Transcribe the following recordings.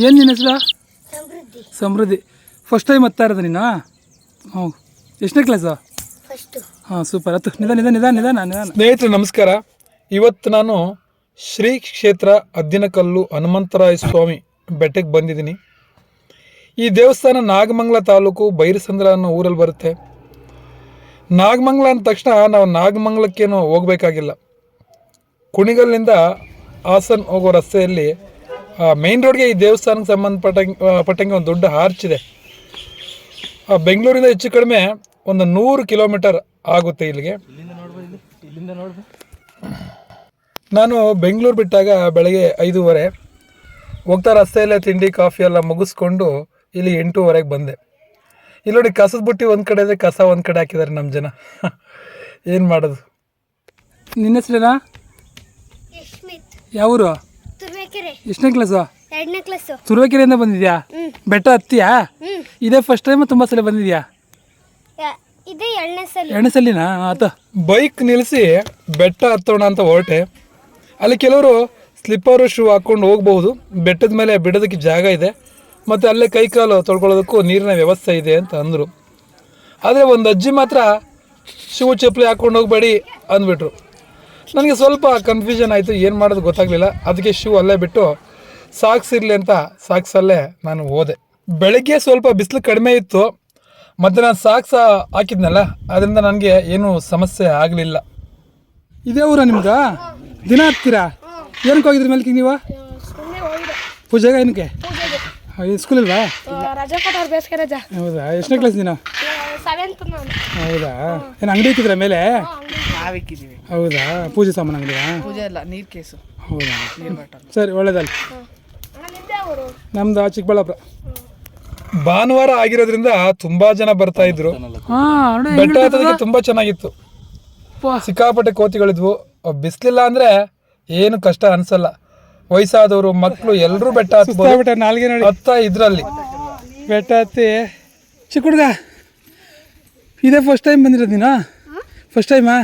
ಏನು ನಿನ್ನ ಹೆಸರು? ಸಮೃದ್ಧಿ. ಫಸ್ಟ್ ಟೈಮ್ ಓದ್ತಾ ಇರೋದು ನೀನು? ಹ್ಞೂ. ಎಷ್ಟನೇ ಕ್ಲಾಸು? ಹಾಂ, ಸೂಪರ್. ಹತ್ತು. ನಿಧಾನ. ಸ್ನೇಹಿತರೆ ನಮಸ್ಕಾರ. ಇವತ್ತು ನಾನು ಶ್ರೀ ಕ್ಷೇತ್ರ ಅದ್ದಿನಕಲ್ಲು ಹನುಮಂತರಾಯ ಸ್ವಾಮಿ ಬೆಟ್ಟಕ್ಕೆ ಬಂದಿದ್ದೀನಿ. ಈ ದೇವಸ್ಥಾನ ನಾಗಮಂಗಲ ತಾಲೂಕು ಬೈರಸಂದ್ರ ಅನ್ನೋ ಊರಲ್ಲಿ ಬರುತ್ತೆ. ನಾಗಮಂಗಲ ಅಂದ ತಕ್ಷಣ ನಾವು ನಾಗಮಂಗಲಕ್ಕೇನು ಹೋಗಬೇಕಾಗಿಲ್ಲ. ಕುಣಿಗಲ್ನಿಂದ ಹಾಸನ್ ಹೋಗೋ ರಸ್ತೆಯಲ್ಲಿ ಮೇನ್ ರೋಡ್ಗೆ ಈ ದೇವಸ್ಥಾನಕ್ಕೆ ಸಂಬಂಧಪಟ್ಟಂಗೆ ಒಂದು ದೊಡ್ಡ ಆರ್ಚ್ ಇದೆ. ಬೆಂಗಳೂರಿಂದ ಹೆಚ್ಚು ಕಡಿಮೆ ಒಂದು 100 ಕಿಲೋಮೀಟರ್ ಆಗುತ್ತೆ ಇಲ್ಲಿಗೆ. ನಾನು ಬೆಂಗಳೂರು ಬಿಟ್ಟಾಗ ಬೆಳಗ್ಗೆ 5:30 ಹೋಗ್ತಾ ರಸ್ತೆಯಲ್ಲೇ ತಿಂಡಿ ಕಾಫಿ ಎಲ್ಲ ಮುಗಿಸ್ಕೊಂಡು ಇಲ್ಲಿ 8:30ಗೆ ಬಂದೆ. ಇಲ್ಲಿ ನೋಡಿ, ಕಸದ ಬುಟ್ಟಿ ಒಂದು ಕಡೆ ಇದೆ, ಕಸ ಒಂದು ಕಡೆ ಹಾಕಿದ್ದಾರೆ ನಮ್ಮ ಜನ. ಏನು ಮಾಡೋದು? ನಿನ್ನ ಹೆಸರೇನಾ? ಯಾವೂರು? ಎಷ್ಟನೇ ಕ್ಲಾಸು? 2ನೇ ಕ್ಲಾಸು. ತುರುವೇಕೆರೆಯಿಂದ ಬಂದಿದ್ಯಾ? ಬೆಟ್ಟ ಹತ್ತಿಯಾ? ಇದೇ ಫಸ್ಟ್ ಟೈಮ್ ತುಂಬ ಸಲ ಬಂದಿದ್ಯಾ? ಇದೇ 2ನೇ ಸಲ. 2ನೇ ಸಲಿನಾ? ಆತ ಬೈಕ್ ನಿಲ್ಲಿಸಿ ಬೆಟ್ಟ ಹತ್ತೋಣ ಅಂತ ಹೊರಟೆ. ಅಲ್ಲಿ ಕೆಲವರು ಸ್ಲಿಪ್ಪರು ಶೂ ಹಾಕ್ಕೊಂಡು ಹೋಗ್ಬೋದು. ಬೆಟ್ಟದ ಮೇಲೆ ಬಿಡೋದಕ್ಕೆ ಜಾಗ ಇದೆ, ಮತ್ತು ಅಲ್ಲೇ ಕೈ ಕಾಲು ತೊಳ್ಕೊಳ್ಳೋದಕ್ಕೂ ನೀರಿನ ವ್ಯವಸ್ಥೆ ಇದೆ ಅಂತ ಅಂದರು. ಆದರೆ ಒಂದು ಅಜ್ಜಿ ಮಾತ್ರ ಶೂ ಚಪ್ಪಲಿ ಹಾಕ್ಕೊಂಡು ಹೋಗಬೇಡಿ ಅಂದ್ಬಿಟ್ರು. ನನಗೆ ಸ್ವಲ್ಪ ಕನ್ಫ್ಯೂಷನ್ ಆಯಿತು, ಏನು ಮಾಡೋದು ಗೊತ್ತಾಗಲಿಲ್ಲ. ಅದಕ್ಕೆ ಶೂ ಅಲ್ಲೇ ಬಿಟ್ಟು ಸಾಕ್ಸ್ ಇರಲಿ ಅಂತ ಸಾಕ್ಸಲ್ಲೇ ನಾನು ಹೋದೆ. ಬೆಳಗ್ಗೆ ಸ್ವಲ್ಪ ಬಿಸಿಲು ಕಡಿಮೆ ಇತ್ತು, ಮತ್ತು ನಾನು ಸಾಕ್ಸ ಹಾಕಿದ್ನಲ್ಲ, ಅದರಿಂದ ನನಗೆ ಏನೂ ಸಮಸ್ಯೆ ಆಗಲಿಲ್ಲ. ಇದೇ ಊರ ನಿಮ್ಗೆ? ದಿನ ಹತ್ತೀರಾ? ಏನಕ್ಕೆ ಹೋಗಿದ್ರಿ ಮೇಲ್ಕಿಗೆ ನೀವು? ಪೂಜೆಗೆ? ಏನಕ್ಕೆ? ಸ್ಕೂಲ್ ಇಲ್ವಾ? ಹೌದಾ? ಎಷ್ಟನೇ ಕ್ಲಾಸ್ ನೀನು? ಹೌದಾ? ಏನು ಅಂಗಡಿ ಇಕ್ಕಿದ್ರ ಮೇಲೆ? ಹೌದಾ? ಪೂಜೆ ಸಾಮಾನು ಅಂಗಡಿಯಾ? ಪೂಜೆ ಅಲ್ಲ, ನೀರು ಕೇಸು. ಹೌದಾ? ಸರಿ, ಒಳ್ಳೇದಲ್ಲ. ನಮ್ದು ಚಿಕ್ಕಬಳ್ಳಾಪುರ. ಭಾನುವಾರ ಆಗಿರೋದ್ರಿಂದ ತುಂಬಾ ಜನ ಬರ್ತಾ ಇದ್ರು. ಬೆಟ್ಟ ಹತ್ತೋದಕ್ಕೆ ತುಂಬಾ ಚೆನ್ನಾಗಿತ್ತು. ಸಿಕ್ಕಾಪಟ್ಟೆ ಕೋತಿಗಳಿದ್ವು. ಬಿಸಿಲಿಲ್ಲ ಅಂದ್ರೆ ಏನು ಕಷ್ಟ ಅನ್ಸಲ್ಲ. ವಯಸ್ಸಾದವರು, ಮಕ್ಕಳು ಎಲ್ಲರೂ ಬೆಟ್ಟ ಹತ್ತ ಇದ್ರಲ್ಲಿ. ಬೆಟ್ಟ ಹತ್ತಿ ಚಿಕ್ಕ ಹುಡುಗ ಇದೇ ಫಸ್ಟ್ ಟೈಮ್ ಬಂದಿರೋದು ನೀನು? ಫಸ್ಟ್ ಟೈಮಾ?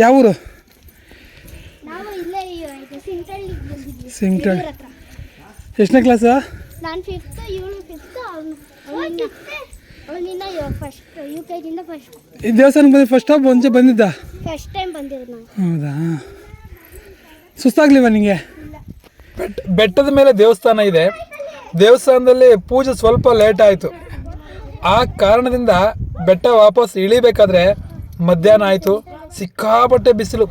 ಯಾವ ಊರು? ಸಿಂಗ್ಟಳ್ಳಿ. ಎಷ್ಟನೇ ಕ್ಲಾಸು? ಈ ದೇವಸ್ಥಾನಕ್ಕೆ ಬಂದು ಫಸ್ಟ್ ಟೈಮ್ ಮುಂಚೆ ಬಂದಿದ್ದ? ಹೌದಾ? ಸುಸ್ತಾಗ್ಲಿವ ನಿಂಗೆ? ಬೆಟ್ಟದ ಮೇಲೆ ದೇವಸ್ಥಾನ ಇದೆ. ದೇವಸ್ಥಾನದಲ್ಲಿ ಪೂಜೆ ಸ್ವಲ್ಪ ಲೇಟ್ ಆಯಿತು. ಆ ಕಾರಣದಿಂದ ಬೆಟ್ಟ ವಾಪಸ್ ಇಳಿಬೇಕಾದ್ರೆ ಮಧ್ಯಾಹ್ನ ಆಯಿತು. ಸಿಕ್ಕಾಪಟ್ಟೆ ಬಿಸಿಲು.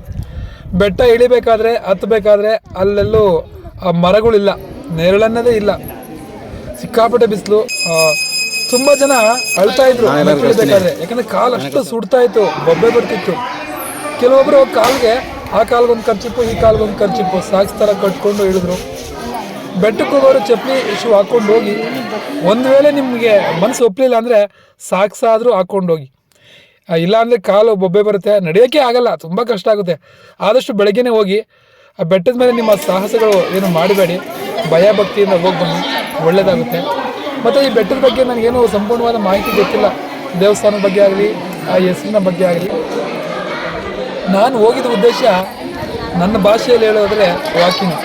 ಬೆಟ್ಟ ಇಳಿಬೇಕಾದ್ರೆ ಹತ್ತಬೇಕಾದ್ರೆ ಅಲ್ಲೆಲ್ಲೂ ಮರಗಳಿಲ್ಲ, ನೆರಳನ್ನದೇ ಇಲ್ಲ. ಸಿಕ್ಕಾಪಟ್ಟೆ ಬಿಸಿಲು. ತುಂಬ ಜನ ಅಳ್ತಾ ಇದ್ರು ಇಳಿಬೇಕಾದ್ರೆ, ಯಾಕಂದರೆ ಕಾಲು ಅಷ್ಟು ಸುಡ್ತಾ ಇತ್ತು, ಬೊಬ್ಬೆ ಬರ್ತಿತ್ತು. ಕೆಲವೊಬ್ಬರು ಆ ಕಾಲ್ಗೊಂದು ಖರ್ಚಿಪ್ಪು, ಈ ಕಾಲ್ಗೊಂದು ಖರ್ಚಿಪ್ಪು ಸಾಕ್ಸ್ ಥರ ಕಟ್ಕೊಂಡು ಇಳಿದ್ರು. ಬೆಟ್ಟಕ್ಕೆ ಹೋಗೋರು ಚಪ್ಪಲಿ ಶೂ ಹಾಕ್ಕೊಂಡು ಹೋಗಿ. ಒಂದು ವೇಳೆ ನಿಮಗೆ ಮನಸ್ಸು ಒಪ್ಪಲಿಲ್ಲ ಅಂದರೆ ಸಾಕ್ಸಾದರೂ ಹಾಕ್ಕೊಂಡು ಹೋಗಿ. ಇಲ್ಲಾಂದರೆ ಕಾಲು ಬೊಬ್ಬೆ ಬರುತ್ತೆ, ನಡೆಯೋಕ್ಕೆ ಆಗಲ್ಲ, ತುಂಬ ಕಷ್ಟ ಆಗುತ್ತೆ. ಆದಷ್ಟು ಬೆಳಗ್ಗೆನೇ ಹೋಗಿ. ಆ ಬೆಟ್ಟದ ಮೇಲೆ ನಿಮ್ಮ ಸಾಹಸಗಳು ಏನು ಮಾಡಬೇಡಿ, ಭಯ ಭಕ್ತಿಯಿಂದ ಹೋಗಿ ಬನ್ನಿ, ಒಳ್ಳೆಯದಾಗುತ್ತೆ. ಮತ್ತು ಈ ಬೆಟ್ಟದ ಬಗ್ಗೆ ನನಗೇನು ಸಂಪೂರ್ಣವಾದ ಮಾಹಿತಿ ಗೊತ್ತಿಲ್ಲ. ದೇವಸ್ಥಾನದ ಬಗ್ಗೆ ಆಗಲಿ, ಆ ಹೆಸರಿನ ಬಗ್ಗೆ ಆಗಲಿ. ನಾನು ಹೋಗಿದ್ದ ಉದ್ದೇಶ ನನ್ನ ಭಾಷೆಯಲ್ಲಿ ಹೇಳೋದ್ರೆ ವಾಕಿಂಗ್.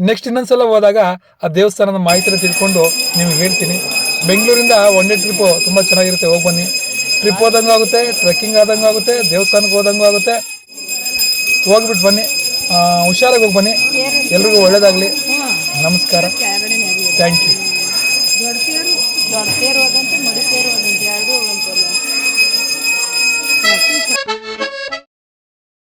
ನೆಕ್ಸ್ಟ್ ಇನ್ನೊಂದು ಸಲ ಹೋದಾಗ ಆ ದೇವಸ್ಥಾನದ ಮಾಹಿತಿನ ತಿಳ್ಕೊಂಡು ನಿಮ್ಗೆ ಹೇಳ್ತೀನಿ. ಬೆಂಗಳೂರಿಂದ 1 ಡೇ ಟ್ರಿಪ್ಪು ತುಂಬ ಚೆನ್ನಾಗಿರುತ್ತೆ, ಹೋಗಿ ಬನ್ನಿ. ಟ್ರಿಪ್ ಹೋದಂಗೂ ಆಗುತ್ತೆ, ಟ್ರೆಕ್ಕಿಂಗ್ ಆದಂಗೂ ಆಗುತ್ತೆ, ದೇವಸ್ಥಾನಕ್ಕೆ ಹೋದಂಗೂ ಆಗುತ್ತೆ. ಹೋಗ್ಬಿಟ್ಟು ಬನ್ನಿ, ಹುಷಾರಾಗಿ ಹೋಗಿ ಬನ್ನಿ. ಎಲ್ರಿಗೂ ಒಳ್ಳೆಯದಾಗಲಿ. ನಮಸ್ಕಾರ. Thank you.